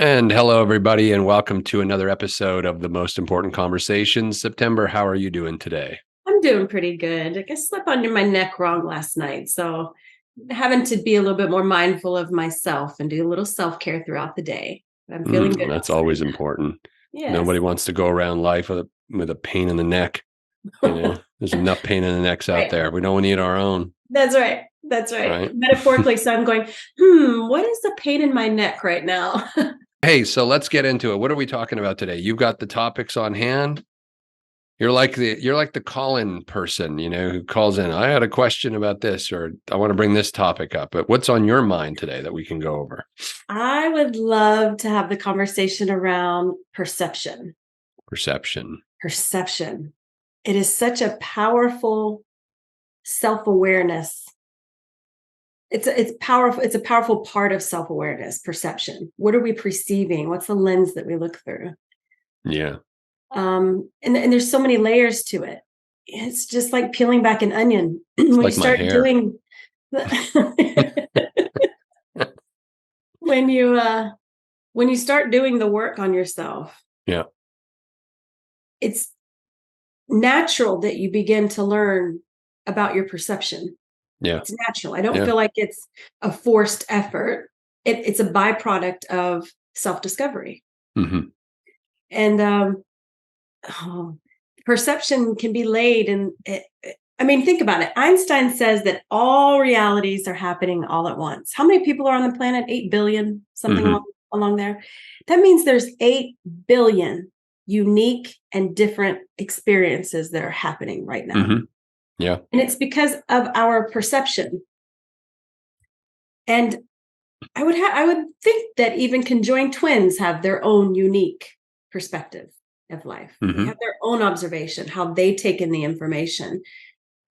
And hello, everybody, and welcome to another episode of the Most Important Conversations. September, how are you doing today? I'm doing pretty good. I slept under my neck wrong last night, so having to be a little bit more mindful of myself and do a little self-care throughout the day. I'm feeling good That's outside always now. important. Yes. Nobody wants to go around life with a pain in the neck. There's enough pain in the necks out Right. there. We don't need our own, That's right. That's right. right? Metaphorically, so I'm going, what is the pain in my neck right now? Hey, so let's get into it. What are we talking about today? You've got the topics on hand. You're like the call-in person, who calls in. I had a question about this, or I want to bring this topic up. But what's on your mind today that we can go over? I would love to have the conversation around perception. Perception. Perception. It is such a powerful self-awareness. It's powerful. It's a powerful part of self-awareness, perception. What are we perceiving? What's the lens that we look through? Yeah. And there's so many layers to it. It's just like peeling back an onion. It's When you like my start hair. doing when you when you start doing the work on yourself, Yeah. it's natural that you begin to learn about your perception. Yeah. It's natural. I don't Yeah. feel like it's a forced effort. It's a byproduct of self-discovery. Hmm. And oh, perception can be laid in it. I mean, think about it. Einstein says that all realities are happening all at once. How many people are on the planet? 8 billion, something Hmm. along there. That means there's 8 billion unique and different experiences that are happening right now. Hmm. Yeah. And it's because of our perception. And I would think that even conjoined twins have their own unique perspective of life. They Hmm. have their own observation, how they take in the information,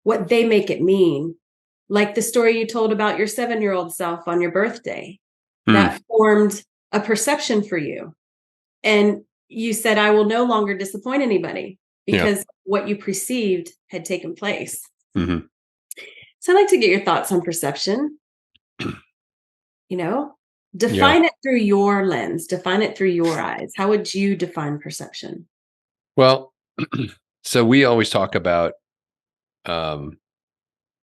what they make it mean. Like the story you told about your 7-year-old self on your birthday, Mm. that formed a perception for you. And you said, I will no longer disappoint anybody Yeah. because what you perceived had taken place. Hmm. So I'd like to get your thoughts on perception. You know, Yeah. define it through your lens, define it through your eyes. How would you define perception? Well, so we always talk about um,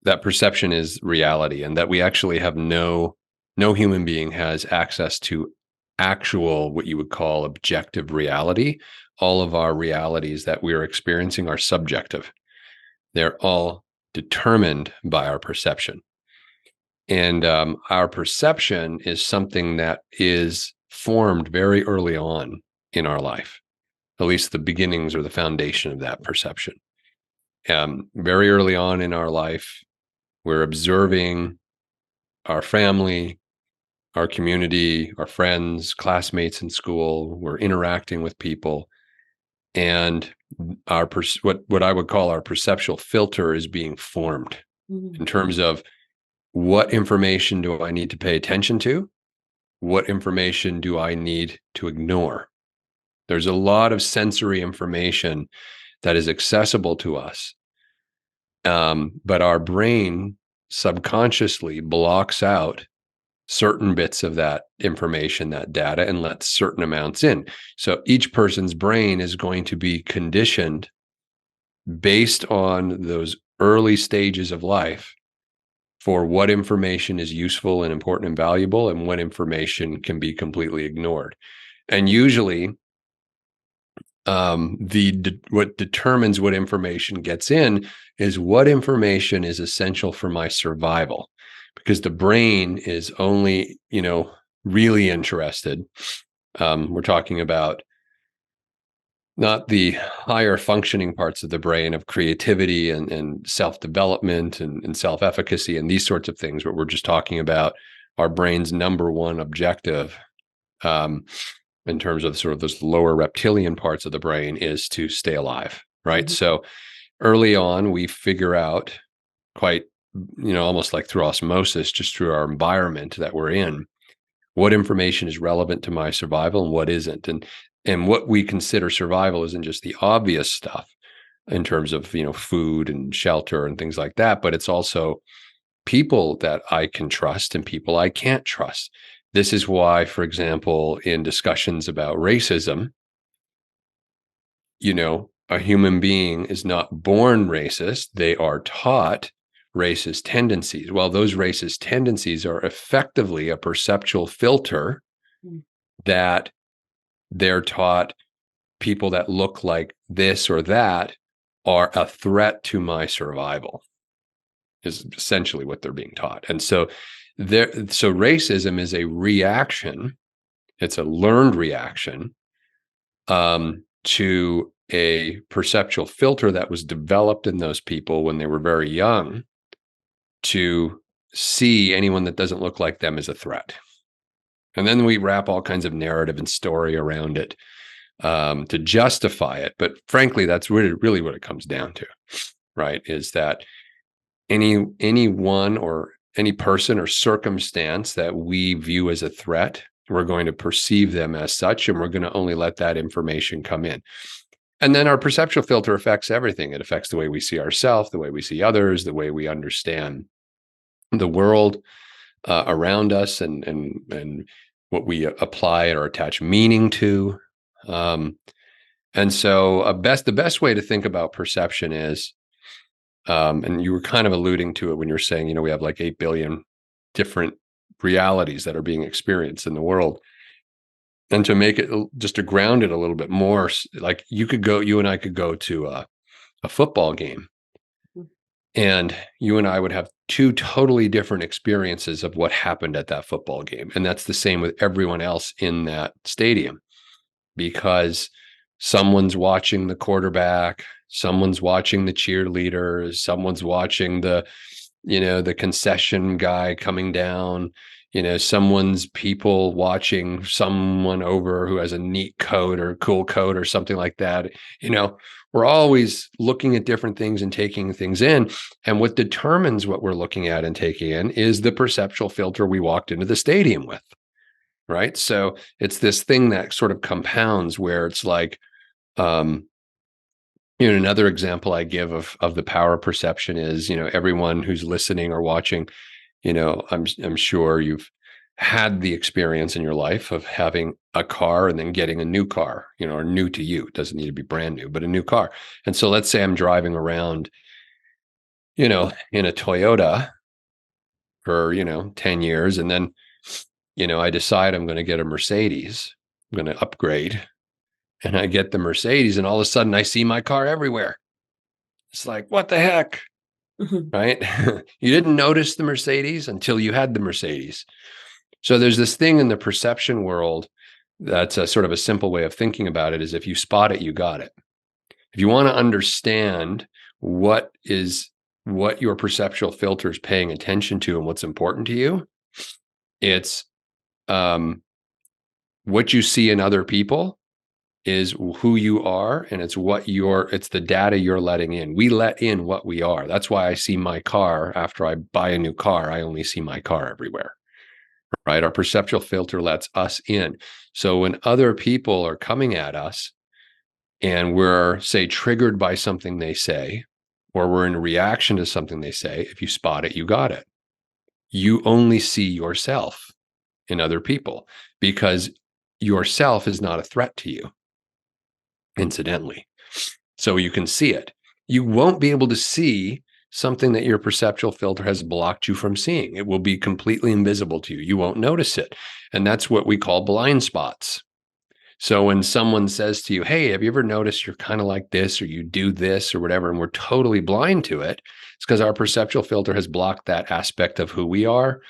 that perception is reality, and that we actually have no human being has access to actual, what you would call objective reality. All of our realities that we are experiencing are subjective. They're all determined by our perception. And our perception is something that is formed very early on in our life, at least the beginnings or the foundation of that perception. Very early on in our life, we're observing our family, our community, our friends, classmates in school. We're interacting with people, and what I would call our perceptual filter is being formed in Mhm. terms of what information do I need to pay attention to? What information do I need to ignore? There's a lot of sensory information that is accessible to us, but our brain subconsciously blocks out certain bits of that information, that data, and lets certain amounts in. So each person's brain is going to be conditioned based on those early stages of life for what information is useful and important and valuable, and what information can be completely ignored. And usually, what determines what information gets in is what information is essential for my survival, because the brain is only really interested. We're talking about not the higher functioning parts of the brain of creativity and self-development and self-efficacy and these sorts of things, but we're just talking about our brain's number one objective, um, in terms of sort of those lower reptilian parts of the brain, is to stay alive, right? Mhm. So early on, we figure out quite, almost like through osmosis, just through our environment that we're in, what information is relevant to my survival and what isn't. And what we consider survival isn't just the obvious stuff in terms of, food and shelter and things like that, but it's also people that I can trust and people I can't trust. This is why, for example, in discussions about racism, a human being is not born racist. They are taught racist tendencies. Well, those racist tendencies are effectively a perceptual filter that they're taught people that look like this or that are a threat to my survival, is essentially what they're being taught. And so racism is a reaction. It's a learned reaction to a perceptual filter that was developed in those people when they were very young to see anyone that doesn't look like them as a threat. And then we wrap all kinds of narrative and story around it to justify it. But frankly, that's really what it comes down to, right? Is that anyone or any person or circumstance that we view as a threat, we're going to perceive them as such, and we're going to only let that information come in. And then our perceptual filter affects everything. It affects the way we see ourselves, the way we see others, the way we understand the world around us, and what we apply or attach meaning to. And so the best way to think about perception is, and you were kind of alluding to it when you're saying, we have like 8 billion different realities that are being experienced in the world. And to make it, just to ground it a little bit more, like you and I could go to a football game, and you and I would have two totally different experiences of what happened at that football game. And that's the same with everyone else in that stadium, because someone's watching the quarterback, someone's watching the cheerleaders, someone's watching the concession guy coming down, someone's people watching someone over who has a neat coat or cool coat or something like that. We're always looking at different things and taking things in. And what determines what we're looking at and taking in is the perceptual filter we walked into the stadium with. Right. So it's this thing that sort of compounds, where it's like, another example I give of the power of perception is, everyone who's listening or watching, I'm sure you've had the experience in your life of having a car and then getting a new car, or new to you. It doesn't need to be brand new, but a new car. And so let's say I'm driving around, in a Toyota for, 10 years. And then, I decide I'm going to get a Mercedes. I'm going to upgrade, and I get the Mercedes, and all of a sudden I see my car everywhere. It's like, what the heck? Right? You didn't notice the Mercedes until you had the Mercedes. So there's this thing in the perception world that's a sort of a simple way of thinking about it, is if you spot it, you got it. If you want to understand what your perceptual filter is paying attention to and what's important to you, it's what you see in other people is who you are, and it's the data you're letting in. We let in what we are. That's why I see my car after I buy a new car. I only see my car everywhere, right? Our perceptual filter lets us in. So when other people are coming at us and we're, say, triggered by something they say, or we're in reaction to something they say, if you spot it, you got it. You only see yourself in other people, because yourself is not a threat to you, incidentally. So you can see it. You won't be able to see something that your perceptual filter has blocked you from seeing. It will be completely invisible to you. You won't notice it. And that's what we call blind spots. So when someone says to you, hey, have you ever noticed you're kind of like this, or you do this or whatever, and we're totally blind to it, it's because our perceptual filter has blocked that aspect of who we are,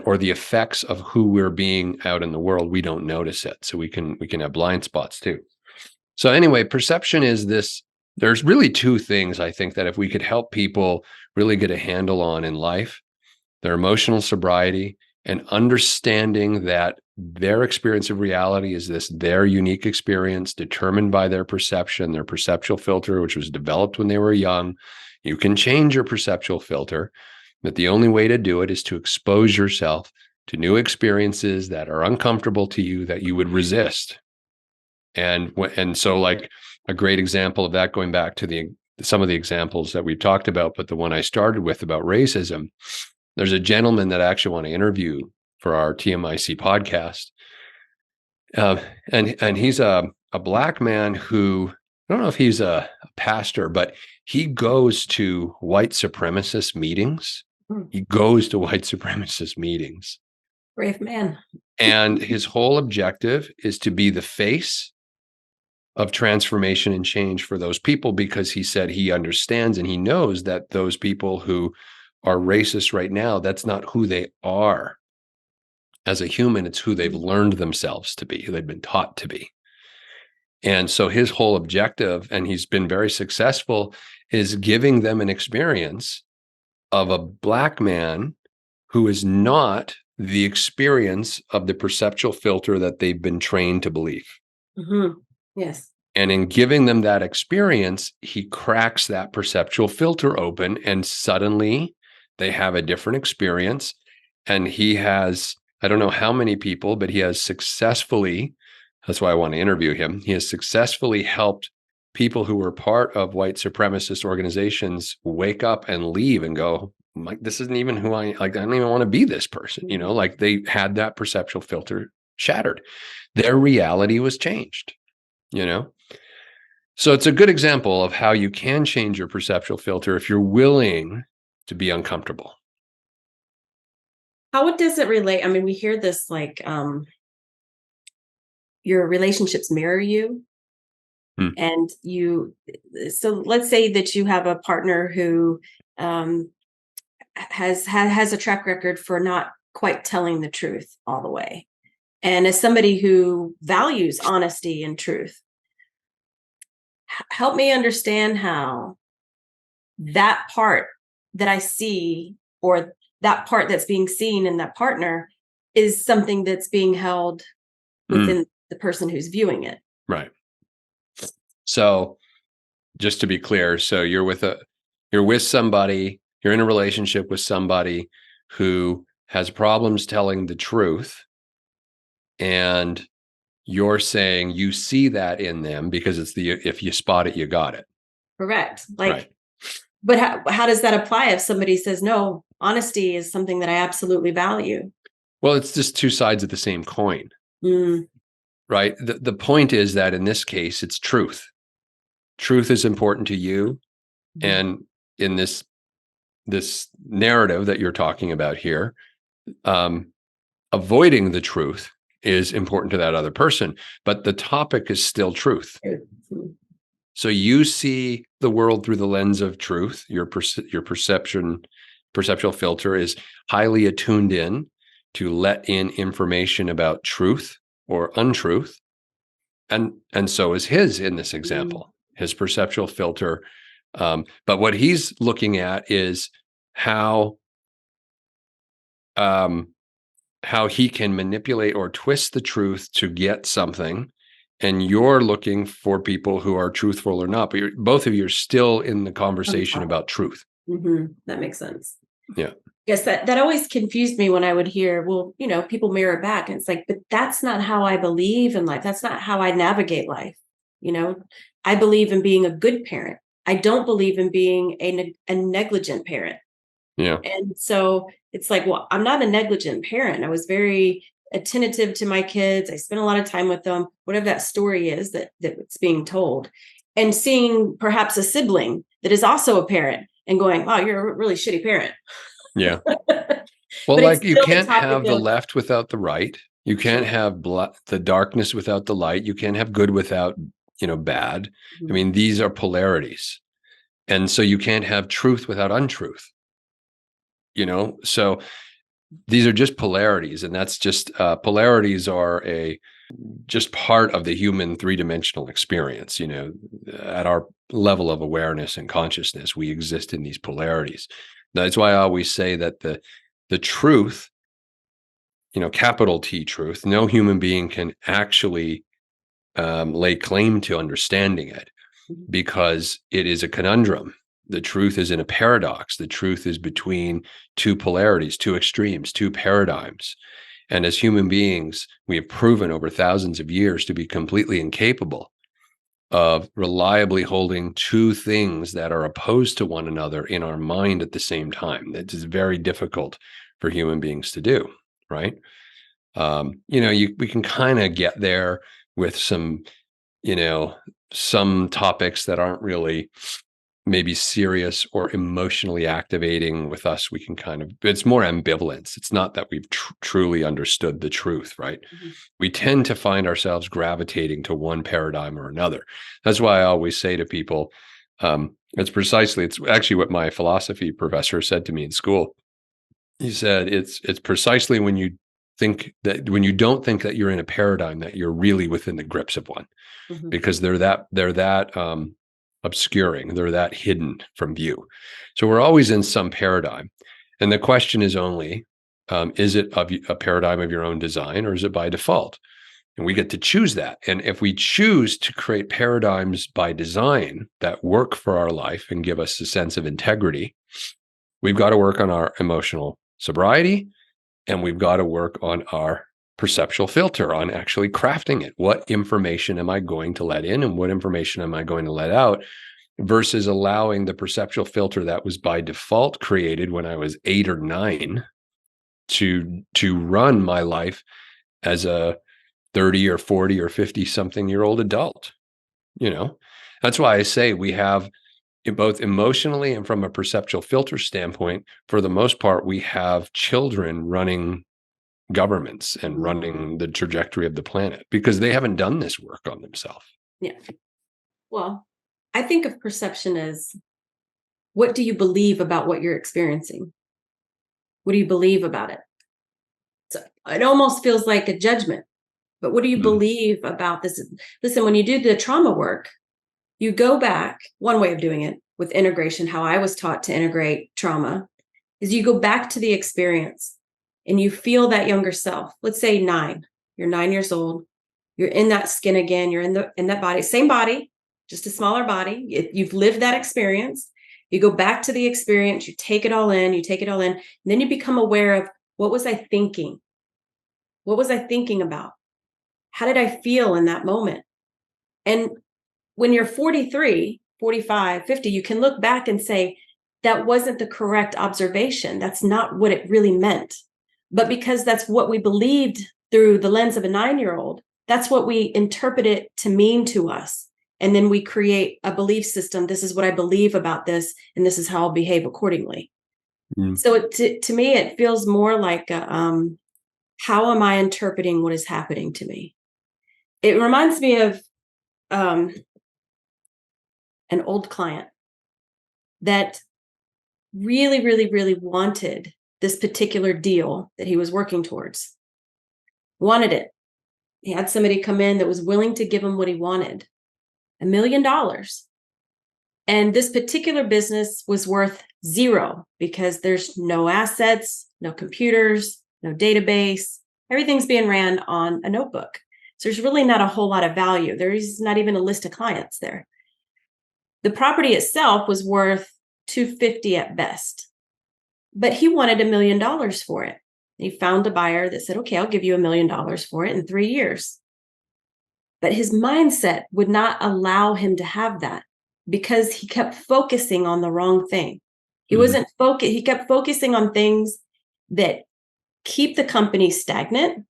or the effects of who we're being out in the world. We don't notice it. So we can have blind spots too. So anyway, perception is this. There's really two things, I think, that if we could help people really get a handle on in life: their emotional sobriety, and understanding that their experience of reality is their unique experience determined by their perception, their perceptual filter, which was developed when they were young. You can change your perceptual filter, but the only way to do it is to expose yourself to new experiences that are uncomfortable to you, that you would resist. And so, like, a great example of that, going back to some of the examples that we've talked about, but the one I started with about racism, there's a gentleman that I actually want to interview for our TMIC podcast. And he's a black man who, I don't know if he's a pastor, but he goes to white supremacist meetings. He goes to white supremacist meetings. Brave man. And his whole objective is to be the face of transformation and change for those people, because he said he understands and he knows that those people who are racist right now, that's not who they are as a human. It's who they've learned themselves to be, who they've been taught to be. And so his whole objective, and he's been very successful, is giving them an experience of a black man who is not the experience of the perceptual filter that they've been trained to believe. Mm-hmm. Yes. And in giving them that experience, he cracks that perceptual filter open, and suddenly they have a different experience. And he has, I don't know how many people, but he has successfully, that's why I want to interview him. He has successfully helped people who were part of white supremacist organizations wake up and leave and go, like, this isn't even who I don't even want to be this person. You know, like they had that perceptual filter shattered. Their reality was changed, you know? So it's a good example of how you can change your perceptual filter if you're willing to be uncomfortable. How does it relate? I mean, we hear this like your relationships mirror you. And so let's say that you have a partner who has a track record for not quite telling the truth all the way. And as somebody who values honesty and truth, help me understand how that part that I see, or that part that's being seen in that partner, is something that's being held within the person who's viewing it. Right. So just to be clear, so you're with somebody, you're in a relationship with somebody who has problems telling the truth, and you're saying you see that in them because it's if you spot it, you got it. Correct. Like, right. But how does that apply if somebody says, no, honesty is something that I absolutely value? Well, it's just two sides of the same coin, right? The point is that in this case, it's truth. Truth is important to you. And in this narrative that you're talking about here, avoiding the truth is important to that other person, but the topic is still truth. So you see the world through the lens of truth. Your perceptual filter is highly attuned in to let in information about truth or untruth. And so is his in this example, his perceptual filter. But what he's looking at is how he can manipulate or twist the truth to get something. And you're looking for people who are truthful or not, but both of you are still in the conversation about truth. That makes sense. Yeah. Yes, that always confused me when I would hear, well, people mirror back. And it's like, but that's not how I believe in life. That's not how I navigate life. I believe in being a good parent. I don't believe in being a negligent parent. Yeah. And so it's like, well, I'm not a negligent parent. I was very attentive to my kids. I spent a lot of time with them, whatever that story is that's being told. And seeing perhaps a sibling that is also a parent and going, wow, you're a really shitty parent. Yeah. Well, like you can't have the left without the right. You can't have the darkness without the light. You can't have good without, bad. I mean, these are polarities. And so you can't have truth without untruth. So these are just polarities, and that's just polarities are just part of the human three-dimensional experience. At our level of awareness and consciousness, we exist in these polarities. That's why I always say that the truth, capital T truth, no human being can actually lay claim to understanding it, because it is a conundrum. The truth is in a paradox. The truth is between two polarities, two extremes, two paradigms. And as human beings, we have proven over thousands of years to be completely incapable of reliably holding two things that are opposed to one another in our mind at the same time. That is very difficult for human beings to do, right? We can kind of get there with some, some topics that aren't really maybe serious or emotionally activating with us. We can it's more ambivalence. It's not that we've truly understood the truth, right? Mhm. We tend to find ourselves gravitating to one paradigm or another. That's why I always say to people, it's actually what my philosophy professor said to me in school. He said, it's precisely when you don't think that you're in a paradigm that you're really within the grips of one, Mhm. because they're that obscuring, they're that hidden from view. So we're always in some paradigm, and the question is only, is it a paradigm of your own design, or is it by default? And we get to choose that. And if we choose to create paradigms by design that work for our life and give us a sense of integrity, we've got to work on our emotional sobriety, and we've got to work on our perceptual filter, on actually crafting it. What information am I going to let in and what information am I going to let out, versus allowing the perceptual filter that was by default created when I was 8 or 9 to run my life as a 30 or 40 or 50 something year old adult. That's why I say we have, both emotionally and from a perceptual filter standpoint, for the most part, we have children running governments and Mhm. running the trajectory of the planet because they haven't done this work on themselves. Yeah. Well, I think of perception as, what do you believe about what you're experiencing? What do you believe about it? So it almost feels like a judgment. But what do you Mm. believe about this? Listen, when you do the trauma work, you go back. One way of doing it with integration, how I was taught to integrate trauma, is you go back to the experience and you feel that younger self. Let's say 9. You're 9 years old. You're in that skin again. You're in that body, same body, just a smaller body. You've lived that experience. You go back to the experience. You take it all in. You take it all in. And then you become aware of, what was I thinking? What was I thinking about? How did I feel in that moment? And when you're 43, 45, 50, you can look back and say, that wasn't the correct observation. That's not what it really meant. But because that's what we believed through the lens of a 9-year-old, that's what we interpret it to mean to us. And then we create a belief system. This is what I believe about this, and this is how I'll behave accordingly. Mm. So to me, it feels more like how am I interpreting what is happening to me? It reminds me of um, an old client that really, really, really wanted this particular deal that he was working towards. Wanted it. He had somebody come in that was willing to give him what he wanted, $1 million. And this particular business was worth zero because there's no assets, no computers, no database. Everything's being ran on a notebook. So there's really not a whole lot of value. There's not even a list of clients there. The property itself was worth 250 at best, but he wanted $1 million for it. He found a buyer that said, okay, I'll give you $1 million for it in 3 years. But his mindset would not allow him to have that because he kept focusing on the wrong thing. He Mhm. wasn't focused. He kept focusing on things that keep the company stagnant.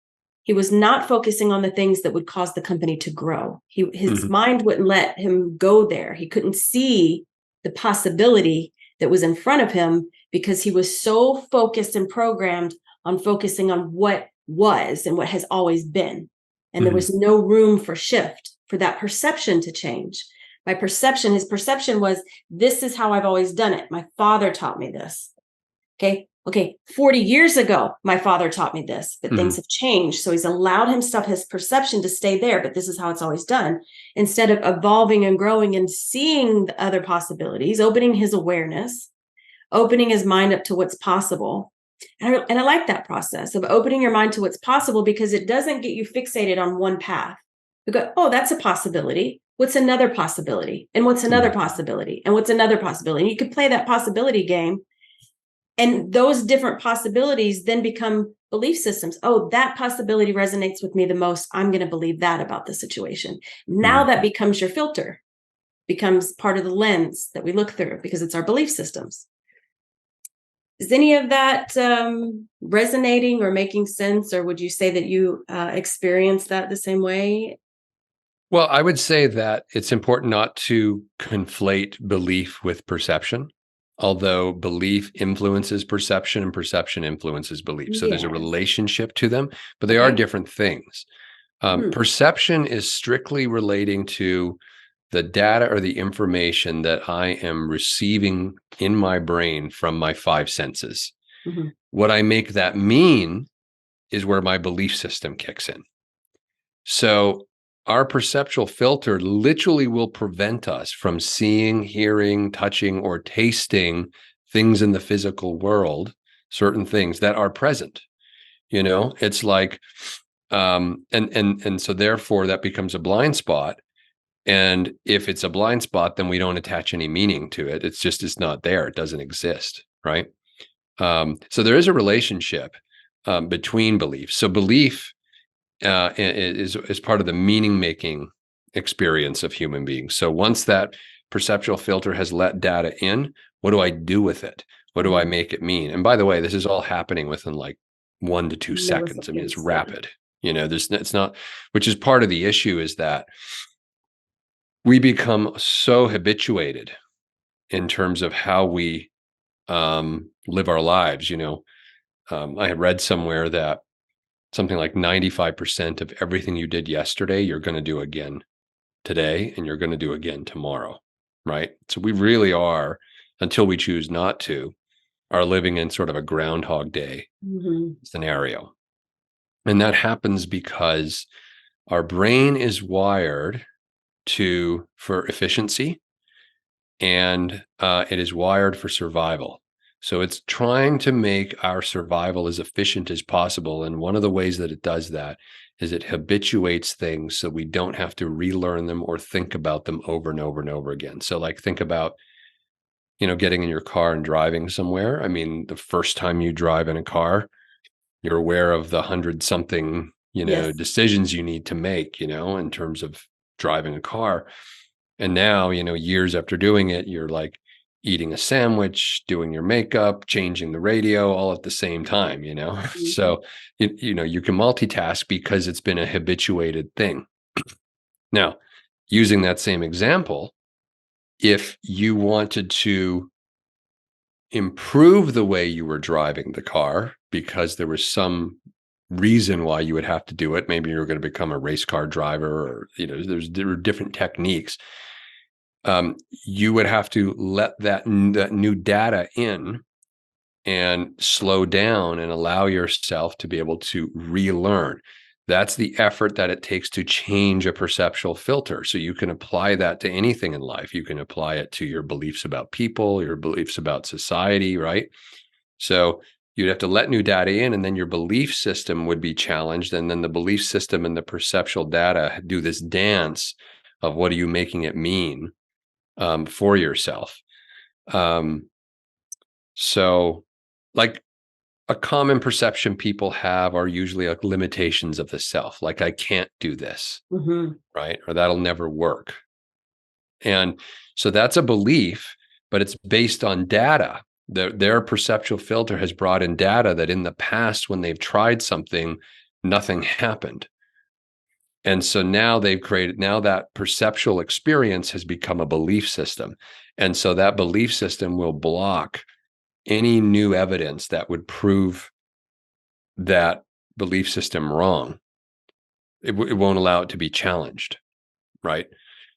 He was not focusing on the things that would cause the company to grow. His Mhm. mind wouldn't let him go there. He couldn't see the possibility that was in front of him because he was so focused and programmed on focusing on what was and what has always been. And there Mhm. was no room for shift, for that perception to change. His perception was, this is how I've always done it. My father taught me this. Okay, 40 years ago, my father taught me this, but things Mhm. have changed. So he's allowed himself, his perception to stay there, but this is how it's always done. Instead of evolving and growing and seeing the other possibilities, opening his awareness, opening his mind up to what's possible. And I like that process of opening your mind to what's possible because it doesn't get you fixated on one path. You go, oh, that's a possibility. What's another possibility? And what's another Mhm. possibility? And what's another possibility? And you could play that possibility game. And those different possibilities then become belief systems. Oh, that possibility resonates with me the most. I'm going to believe that about the situation. Now Mhm. that becomes your filter, becomes part of the lens that we look through because it's our belief systems. Is any of that resonating or making sense, or would you say that you experience that the same way? Well, I would say that it's important not to conflate belief with perception, although belief influences perception and perception influences belief. So there's a Yes. relationship to them, but they are Okay. different things. Hmm. Perception is strictly relating to the data or the information that I am receiving in my brain from my five senses. Hmm. What I make that mean is where my belief system kicks in. So our perceptual filter literally will prevent us from seeing, hearing, touching, or tasting things in the physical world, certain things that are present. It's like, and so therefore that becomes a blind spot. And if it's a blind spot, then we don't attach any meaning to it. It's not there. It doesn't exist, right? So there is a relationship between beliefs. So belief is part of the meaning making experience of human beings. So once that perceptual filter has let data in, what do I do with it? What do I Hmm. make it mean? And by the way, this is all happening within like 1 to 2 seconds. I mean, it's Milliseconds. Yeah. rapid. It's not, which is part of the issue is that we become so habituated in terms of how we live our lives. I had read somewhere that something like 95% of everything you did yesterday, you're going to do again today, and you're going to do again tomorrow. Right. So we really are, until we choose not to, are living in sort of a Groundhog Day Hmm. scenario. And that happens because our brain is wired for efficiency, and it is wired for survival. So it's trying to make our survival as efficient as possible. And one of the ways that it does that is it habituates things so we don't have to relearn them or think about them over and over and over again. So like think about, getting in your car and driving somewhere. I mean, the first time you drive in a car, you're aware of the hundred something, Yes. decisions you need to make, in terms of driving a car. And now, years after doing it, you're like eating a sandwich, doing your makeup, changing the radio all at the same time. Hmm. So, you can multitask because it's been a habituated thing. Now, using that same example, if you wanted to improve the way you were driving the car because there was some reason why you would have to do it, maybe you're going to become a race car driver, or, there are different techniques. You would have to let that new data in and slow down and allow yourself to be able to relearn. That's the effort that it takes to change a perceptual filter. So you can apply that to anything in life. You can apply it to your beliefs about people, your beliefs about society, right? So you'd have to let new data in, and then your belief system would be challenged. And then the belief system and the perceptual data do this dance of what are you making it mean for yourself. Um, so, like a common perception people have are usually like limitations of the self, like I can't do this, Hmm. right? Or that'll never work. And so that's a belief, but it's based on data. Their perceptual filter has brought in data that in the past, when they've tried something, nothing happened. And so now now that perceptual experience has become a belief system. And so that belief system will block any new evidence that would prove that belief system wrong. It won't allow it to be challenged, right?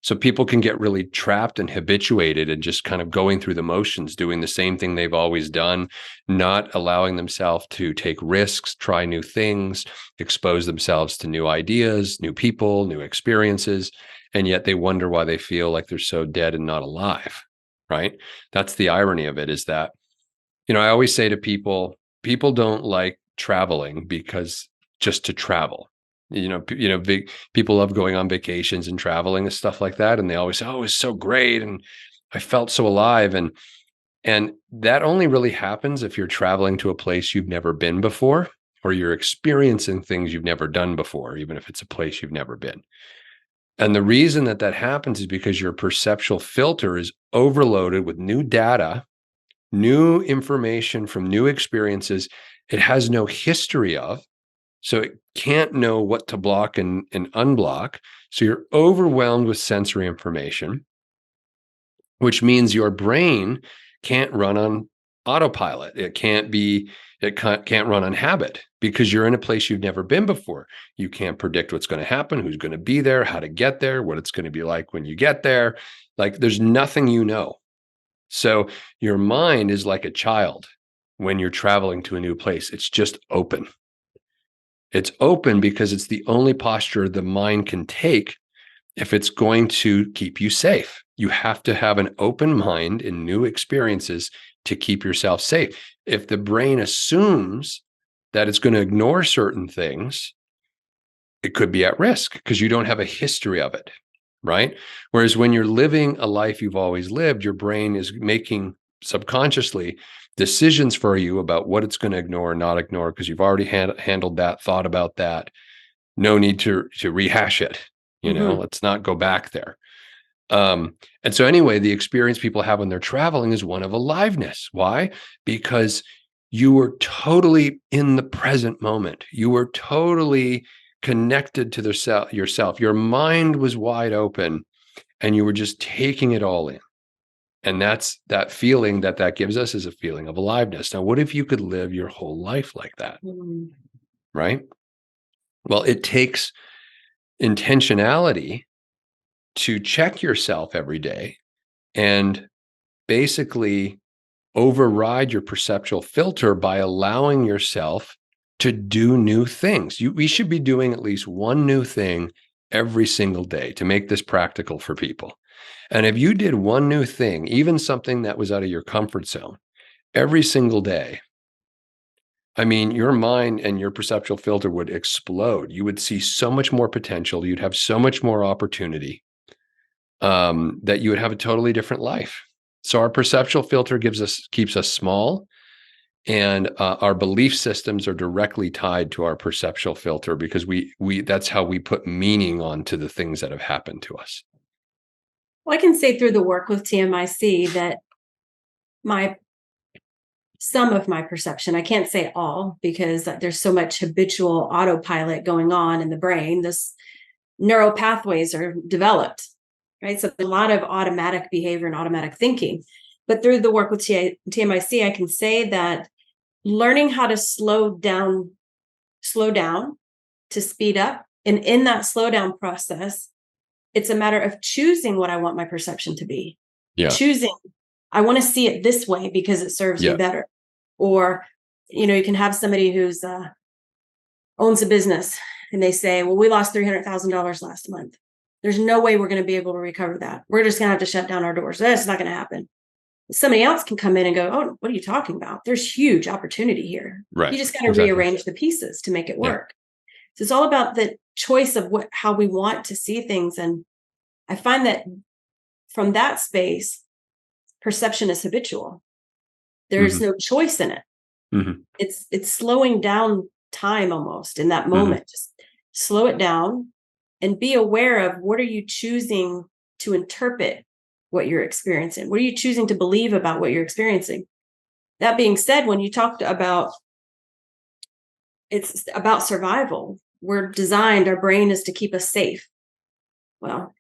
So people can get really trapped and habituated and just kind of going through the motions, doing the same thing they've always done, not allowing themselves to take risks, try new things, expose themselves to new ideas, new people, new experiences. And yet they wonder why they feel like they're so dead and not alive, right? That's the irony of it, is that, I always say to people, people don't like traveling because just to travel. Big people love going on vacations and traveling and stuff like that, and they always say, "Oh, it was so great, and I felt so alive." And that only really happens if you're traveling to a place you've never been before, or you're experiencing things you've never done before, even if it's a place you've never been. And the reason that happens is because your perceptual filter is overloaded with new data new information from new experiences it has no history of. So it can't know what to block and unblock. So you're overwhelmed with sensory information, which means your brain can't run on autopilot. It can't run on habit because you're in a place you've never been before. You can't predict what's going to happen, who's going to be there, how to get there, what it's going to be like when you get there. Like there's nothing you know. So your mind is like a child when you're traveling to a new place. It's just open. It's open because it's the only posture the mind can take if it's going to keep you safe. You have to have an open mind in new experiences to keep yourself safe. If the brain assumes that it's going to ignore certain things, it could be at risk because you don't have a history of it, right? Whereas when you're living a life you've always lived, your brain is making subconsciously decisions for you about what it's going to ignore and not ignore because you've already handled that, thought about that. No need to rehash it. Let's not go back there. And so anyway, the experience people have when they're traveling is one of aliveness. Why? Because you were totally in the present moment. You were totally connected to yourself. Your mind was wide open and you were just taking it all in. And that's that feeling that gives us is a feeling of aliveness. Now, what if you could live your whole life like that? Right? Well, it takes intentionality to check yourself every day and basically override your perceptual filter by allowing yourself to do new things. We should be doing at least one new thing every single day to make this practical for people. And if you did one new thing, even something that was out of your comfort zone, every single day, I mean, your mind and your perceptual filter would explode. You would see so much more potential. You'd have so much more opportunity that you would have a totally different life. So our perceptual filter keeps us small, and our belief systems are directly tied to our perceptual filter because we that's how we put meaning onto the things that have happened to us. Well, I can say through the work with TMIC that some of my perception, I can't say all because there's so much habitual autopilot going on in the brain. This neural pathways are developed, right? So a lot of automatic behavior and automatic thinking. But through the work with TMIC, I can say that learning how to slow down to speed up. And in that slowdown process, it's a matter of choosing what I want my perception to be. Yeah. Choosing, I want to see it this way because it serves me better. Or, you can have somebody who's owns a business and they say, well, we lost $300,000 last month. There's no way we're going to be able to recover that. We're just going to have to shut down our doors. That's not going to happen. Somebody else can come in and go, oh, what are you talking about? There's huge opportunity here. Right. You just got to rearrange the pieces to make it work. So it's all about the choice of how we want to see things. And I find that from that space, perception is habitual. There's no choice in it. It's slowing down time almost in that moment. Just slow it down and be aware of what are you choosing to interpret what you're experiencing? What are you choosing to believe about what you're experiencing? That being said, when you talked about it's about survival, our brain is to keep us safe. Well,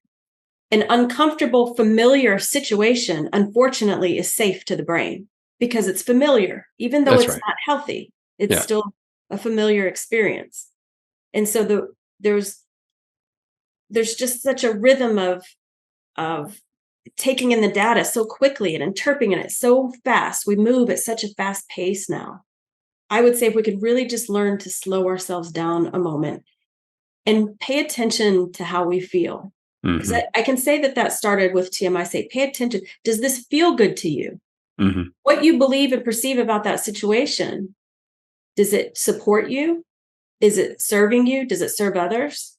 an uncomfortable, familiar situation, unfortunately, is safe to the brain because it's familiar, even though it's not healthy. It's still a familiar experience. And so there's just such a rhythm of taking in the data so quickly and interpreting it so fast. We move at such a fast pace now. I would say if we could really just learn to slow ourselves down a moment and pay attention to how we feel. Because I can say that started with TMIC. Pay attention. Does this feel good to you? What you believe and perceive about that situation, does it support you? Is it serving you? Does it serve others?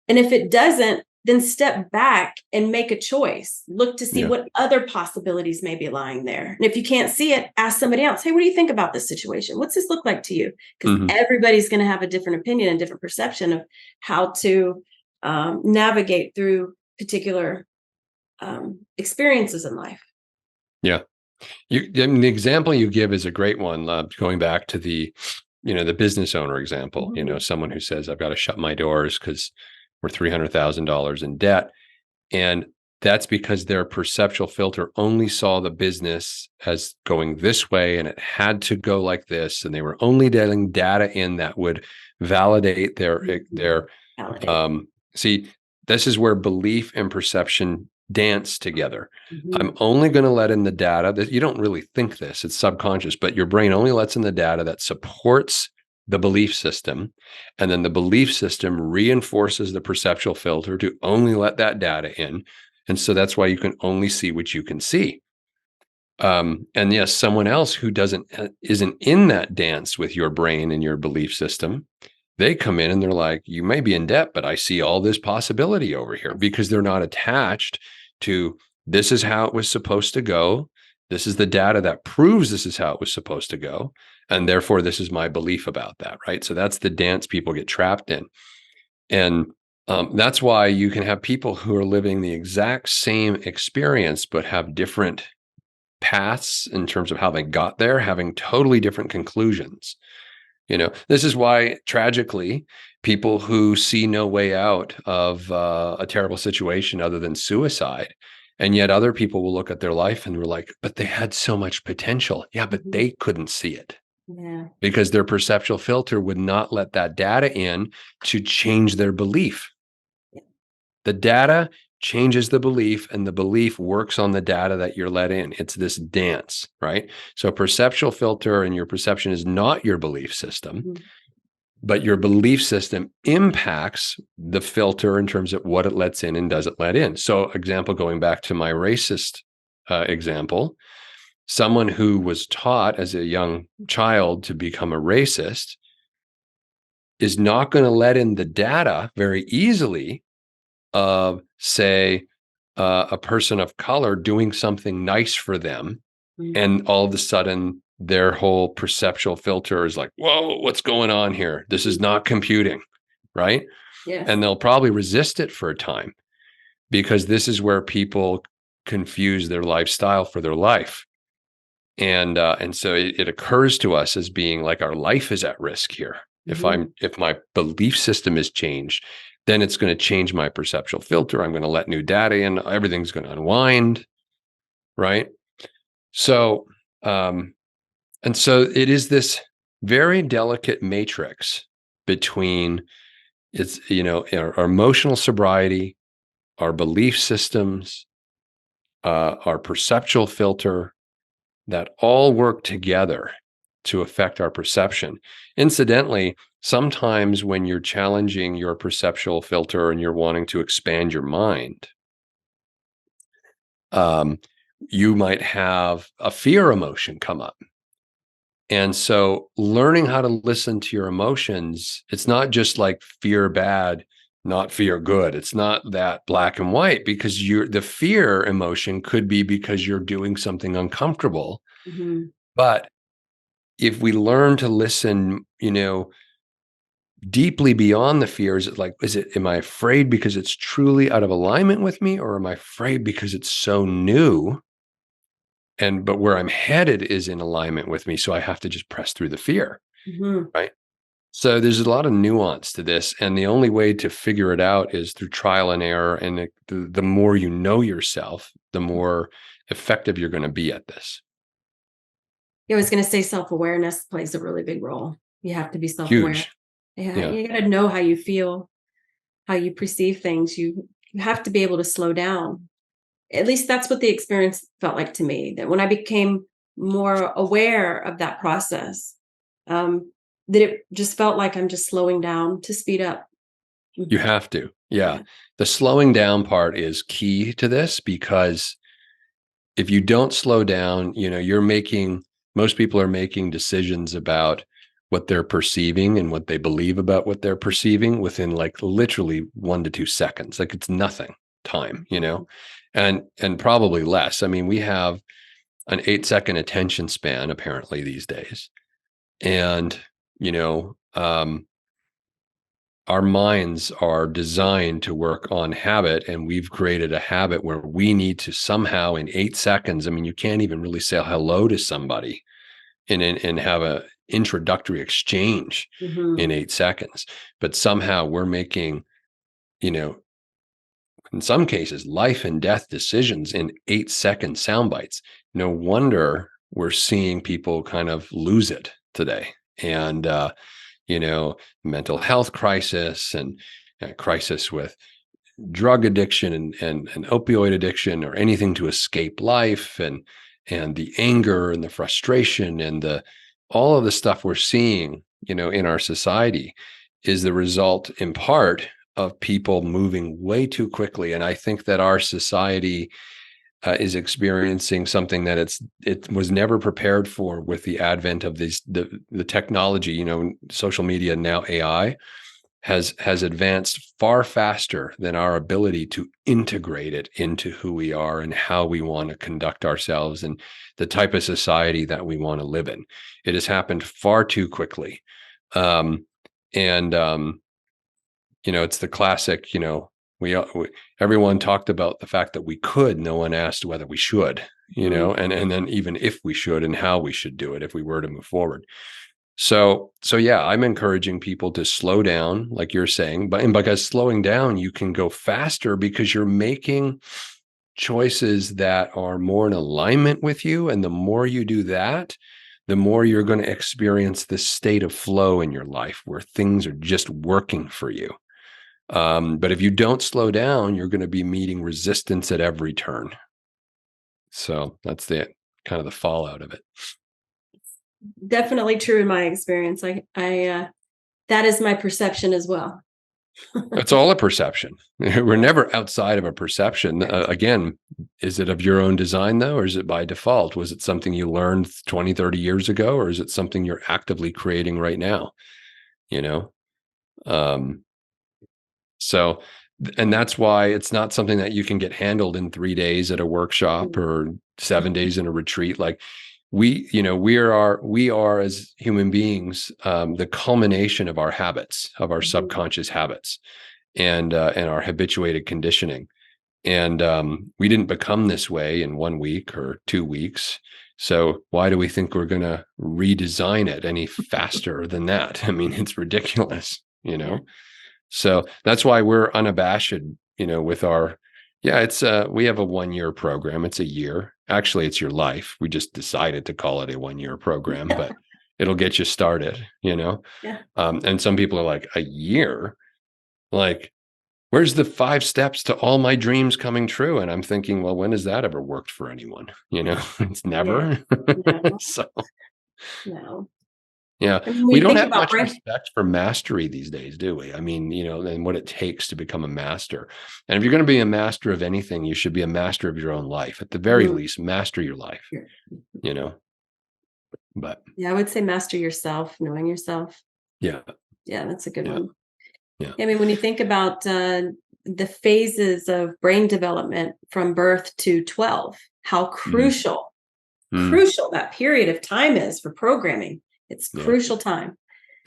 And if it doesn't, then step back and make a choice. Look to see what other possibilities may be lying there. And if you can't see it, ask somebody else, hey, what do you think about this situation? What's this look like to you? Because everybody's going to have a different opinion and different perception of how to navigate through particular experiences in life. Yeah. I mean, the example you give is a great one. Going back to the business owner example, Mhm. someone who says, I've got to shut my doors because we're $300,000 in debt. And that's because their perceptual filter only saw the business as going this way and it had to go like this. And they were only getting data in that would validate their Validate. um, see, this is where belief and perception dance together. I'm Mhm. only going to let in the data that you don't really think this, it's subconscious, but your brain only lets in the data that supports the belief system. And then the belief system reinforces the perceptual filter to only let that data in. And so that's why you can only see what you can see. And yes, someone else who isn't in that dance with your brain and your belief system, they come in and they're like, you may be in debt, but I see all this possibility over here, because they're not attached to this is how it was supposed to go. This is the data that proves this is how it was supposed to go. And therefore, this is my belief about that. Right. So that's the dance people get trapped in. And that's why you can have people who are living the exact same experience, but have different paths in terms of how they got there, having totally different conclusions. This is why, tragically, people who see no way out of a terrible situation other than suicide, and yet other people will look at their life and we're like, but they had so much potential. Yeah, but Mhm. they couldn't see it Yeah. because their perceptual filter would not let that data in to change their belief. Yeah. The data changes the belief, and the belief works on the data that you're let in. It's this dance, right? So perceptual filter and your perception is not your belief system, Mhm. but your belief system impacts the filter in terms of what it lets in and doesn't let in. So, example, going back to my racist example, someone who was taught as a young child to become a racist is not going to let in the data very easily of, say, a person of color doing something nice for them. Mhm. And all of a sudden, their whole perceptual filter is like, whoa, what's going on here? This is Mhm. not computing. Right. Yes. And they'll probably resist it for a time, because this is where people confuse their lifestyle for their life. And so it occurs to us as being like our life is at risk here. Mhm. If my belief system is changed, then it's going to change my perceptual filter. I'm going to let new data in. Everything's going to unwind, right? So, um, and so it is this very delicate matrix between our emotional sobriety, our belief systems, our perceptual filter, that all work together to affect our perception. Incidentally, sometimes when you're challenging your perceptual filter and you're wanting to expand your mind, um, you might have a fear emotion come up. And so learning how to listen to your emotions, it's not just like fear bad, not fear good. It's not that black and white, because the fear emotion could be because you're doing something uncomfortable. Mhm. But if we learn to listen, deeply beyond the fears, like, am I afraid because it's truly out of alignment with me, or am I afraid because it's so new? But where I'm headed is in alignment with me. So I have to just press through the fear. Mhm. Right. So there's a lot of nuance to this. And the only way to figure it out is through trial and error. And the more you know yourself, the more effective you're going to be at this. Yeah, I was gonna say self-awareness plays a really big role. You have to be self-aware. Huge. Yeah, Yeah. you gotta know how you feel, how you perceive things. You have to be able to slow down. At least that's what the experience felt like to me, that when I became more aware of that process, um, that it just felt like I'm just slowing down to speed up. You Mhm. have to. Yeah. Yeah. The slowing down part is key to this, because if you don't slow down, most people are making decisions about what they're perceiving and what they believe about what they're perceiving within like literally 1 to 2 seconds. Like, it's nothing time, Mhm. and probably less. I mean, we have an 8-second attention span apparently these days. And, our minds are designed to work on habit, and we've created a habit where we need to somehow in 8 seconds, I mean, you can't even really say hello to somebody and have a introductory exchange in 8 seconds. But somehow we're making, in some cases, life and death decisions in 8-second sound bites. No wonder we're seeing people kind of lose it today. And, mental health crisis and crisis with drug addiction and opioid addiction, or anything to escape life, and the anger and the frustration and all of the stuff we're seeing, in our society is the result in part of people moving way too quickly. And I think that our society is experiencing something that it was never prepared for with the advent of the technology. Social media, now AI, has advanced far faster than our ability to integrate it into who we are and how we want to conduct ourselves and the type of society that we want to live in. It has happened far too quickly. And it's the classic, we everyone talked about the fact that we could, no one asked whether we should, and then even if we should and how we should do it if we were to move forward. So yeah, I'm encouraging people to slow down, like you're saying, and because slowing down, you can go faster because you're making choices that are more in alignment with you. And the more you do that, the more you're going to experience this state of flow in your life where things are just working for you. But if you don't slow down, you're going to be meeting resistance at every turn. So that's the kind of the fallout of it. Definitely true in my experience. I that is my perception as well. It's all a perception. We're never outside of a perception. Again, is it of your own design though, or is it by default? Was it something you learned 20, 30 years ago, or is it something you're actively creating right now? So, and that's why it's not something that you can get handled in 3 days at a workshop or 7 days in a retreat. Like we are as human beings, the culmination of our habits, of our subconscious habits, and our habituated conditioning. And we didn't become this way in 1 week or 2 weeks. So why do we think we're going to redesign it any faster than that? I mean, it's ridiculous, Yeah. So that's why we're unabashed, with our, it's we have a 1-year program. It's a year. Actually, it's your life. We just decided to call it a 1-year program, but it'll get you started, Yeah. And some people are like, a year? Like, where's the 5 steps to all my dreams coming true? And I'm thinking, well, when has that ever worked for anyone? It's never. Yeah. No. So, No. yeah, I mean, we we don't think have about much brain. respect for mastery these days, do we? I mean, and what it takes to become a master. And if you're going to be a master of anything, you should be a master of your own life. At the very least, master your life, But Yeah, I would say master yourself, knowing yourself. yeah, Yeah, that's a good yeah, one. yeah, I mean, when you think about the phases of brain development from birth to 12, how mm, mm, crucial that period of time is for programming. It's yeah, crucial time.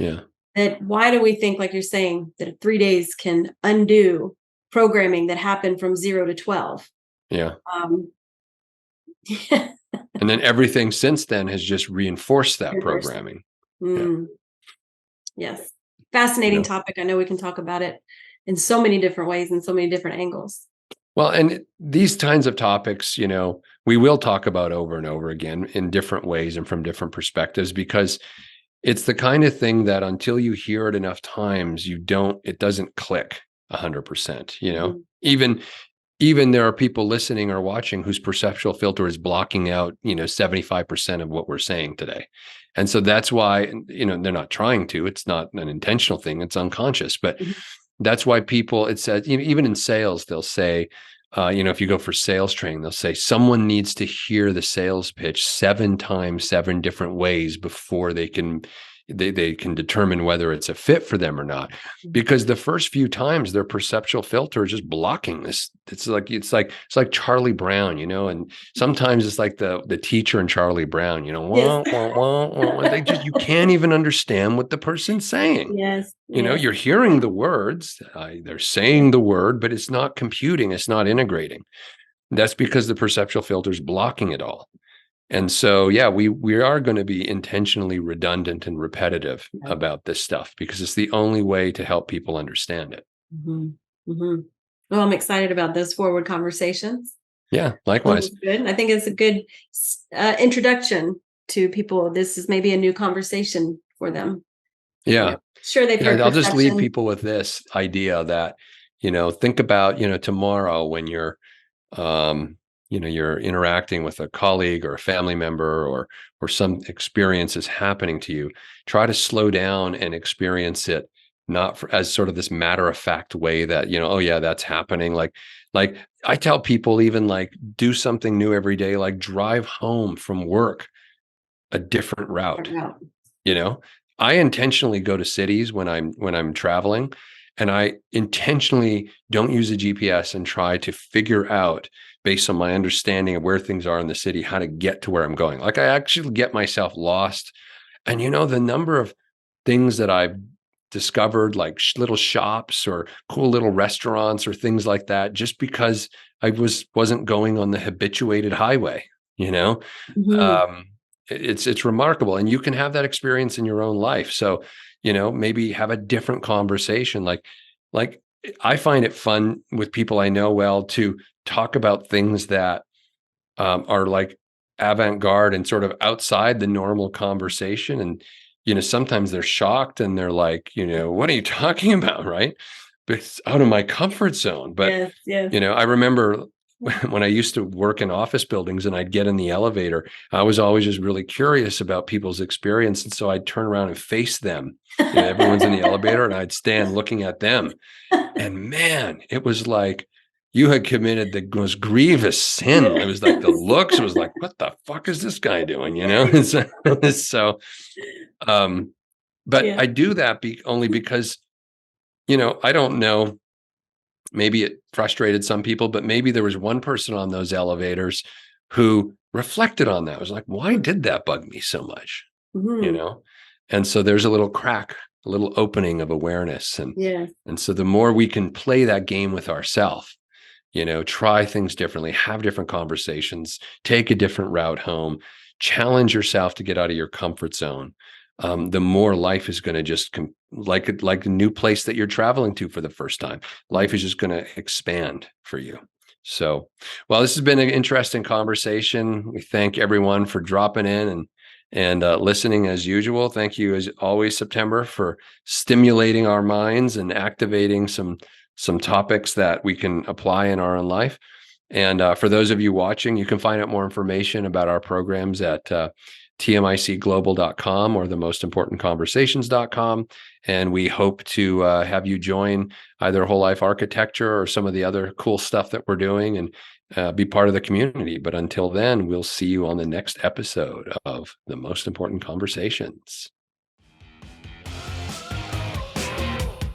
yeah, That why do we think, like you're saying, that 3 days can undo programming that happened from 0 to 12? yeah. Um, And then everything since then has just reinforced that reverse. programming. Yeah, Mm, yes. Fascinating topic. I know we can talk about it in so many different ways and so many different angles. Well, and these kinds of topics, we will talk about over and over again in different ways and from different perspectives, because it's the kind of thing that until you hear it enough times, it doesn't click 100%, Mhm. even there are people listening or watching whose perceptual filter is blocking out, 75% of what we're saying today. And so that's why, they're not trying to, it's not an intentional thing, it's unconscious, but Mhm. that's why people, it says, even in sales, they'll say, if you go for sales training, they'll say someone needs to hear the sales pitch 7 times, 7 different ways before they can they can determine whether it's a fit for them or not. Because the first few times their perceptual filter is just blocking this. It's like Charlie Brown, and sometimes it's like the teacher in Charlie Brown, Yes. wah, wah, wah, wah, they just, you can't even understand what the person's saying. Yes. Yes. You're hearing the words, they're saying the word, but it's not computing, it's not integrating. That's because the perceptual filter is blocking it all. And so, yeah, we are going to be intentionally redundant and repetitive about this stuff because it's the only way to help people understand it. Well, I'm excited about those forward conversations. Yeah, likewise. Good. I think it's a good introduction to people. This is maybe a new conversation for them. Yeah. Sure, they've heard I'll just leave perception. people with this idea that, think about, tomorrow when you're interacting with a colleague or a family member or some experience is happening to you. Try to slow down and experience it not as sort of this matter of fact way that, oh yeah, that's happening. Like I tell people, even like do something new every day, like drive home from work a different route. I intentionally go to cities when I'm traveling, and I intentionally don't use a GPS and try to figure out, based on my understanding of where things are in the city, how to get to where I'm going. Like I actually get myself lost. And the number of things that I've discovered, like little shops or cool little restaurants or things like that, just because I wasn't going on the habituated highway, it's remarkable. And you can have that experience in your own life. So, maybe have a different conversation. Like I find it fun with people I know well to talk about things that are like avant-garde and sort of outside the normal conversation. And, sometimes they're shocked and they're like, what are you talking about? Right. But it's out of my comfort zone. But, yes. I remember when I used to work in office buildings and I'd get in the elevator, I was always just really curious about people's experience. And so I'd turn around and face them. Everyone's in the elevator and I'd stand looking at them. And man, it was like you had committed the most grievous sin. It was like the looks, it was like, what the fuck is this guy doing? So, but I do that only because, I don't know, maybe it frustrated some people, but maybe there was one person on those elevators who reflected on that. It was like, why did that bug me so much? And so there's a little crack, a little opening of awareness. And so the more we can play that game with ourselves, try things differently, have different conversations, take a different route home, challenge yourself to get out of your comfort zone. The more life is going to just like a new place that you're traveling to for the first time. Life is just going to expand for you. So, well, this has been an interesting conversation. We thank everyone for dropping in and listening as usual. Thank you as always, September, for stimulating our minds and activating some topics that we can apply in our own life. And for those of you watching, you can find out more information about our programs at TMICglobal.com or themostimportantconversations.com. And we hope to have you join either Whole Life Architecture or some of the other cool stuff that we're doing and be part of the community. But until then, we'll see you on the next episode of The Most Important Conversations.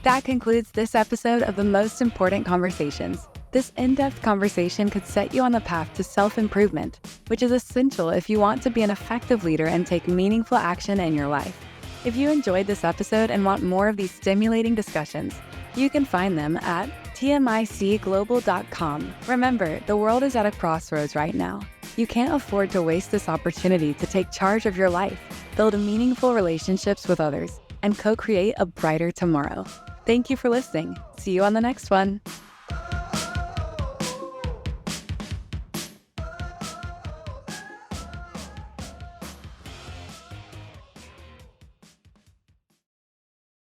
That concludes this episode of The Most Important Conversations. This in-depth conversation could set you on the path to self-improvement, which is essential if you want to be an effective leader and take meaningful action in your life. If you enjoyed this episode and want more of these stimulating discussions, you can find them at TMICglobal.com. Remember, the world is at a crossroads right now. You can't afford to waste this opportunity to take charge of your life, build meaningful relationships with others, and co-create a brighter tomorrow. Thank you for listening. See you on the next one.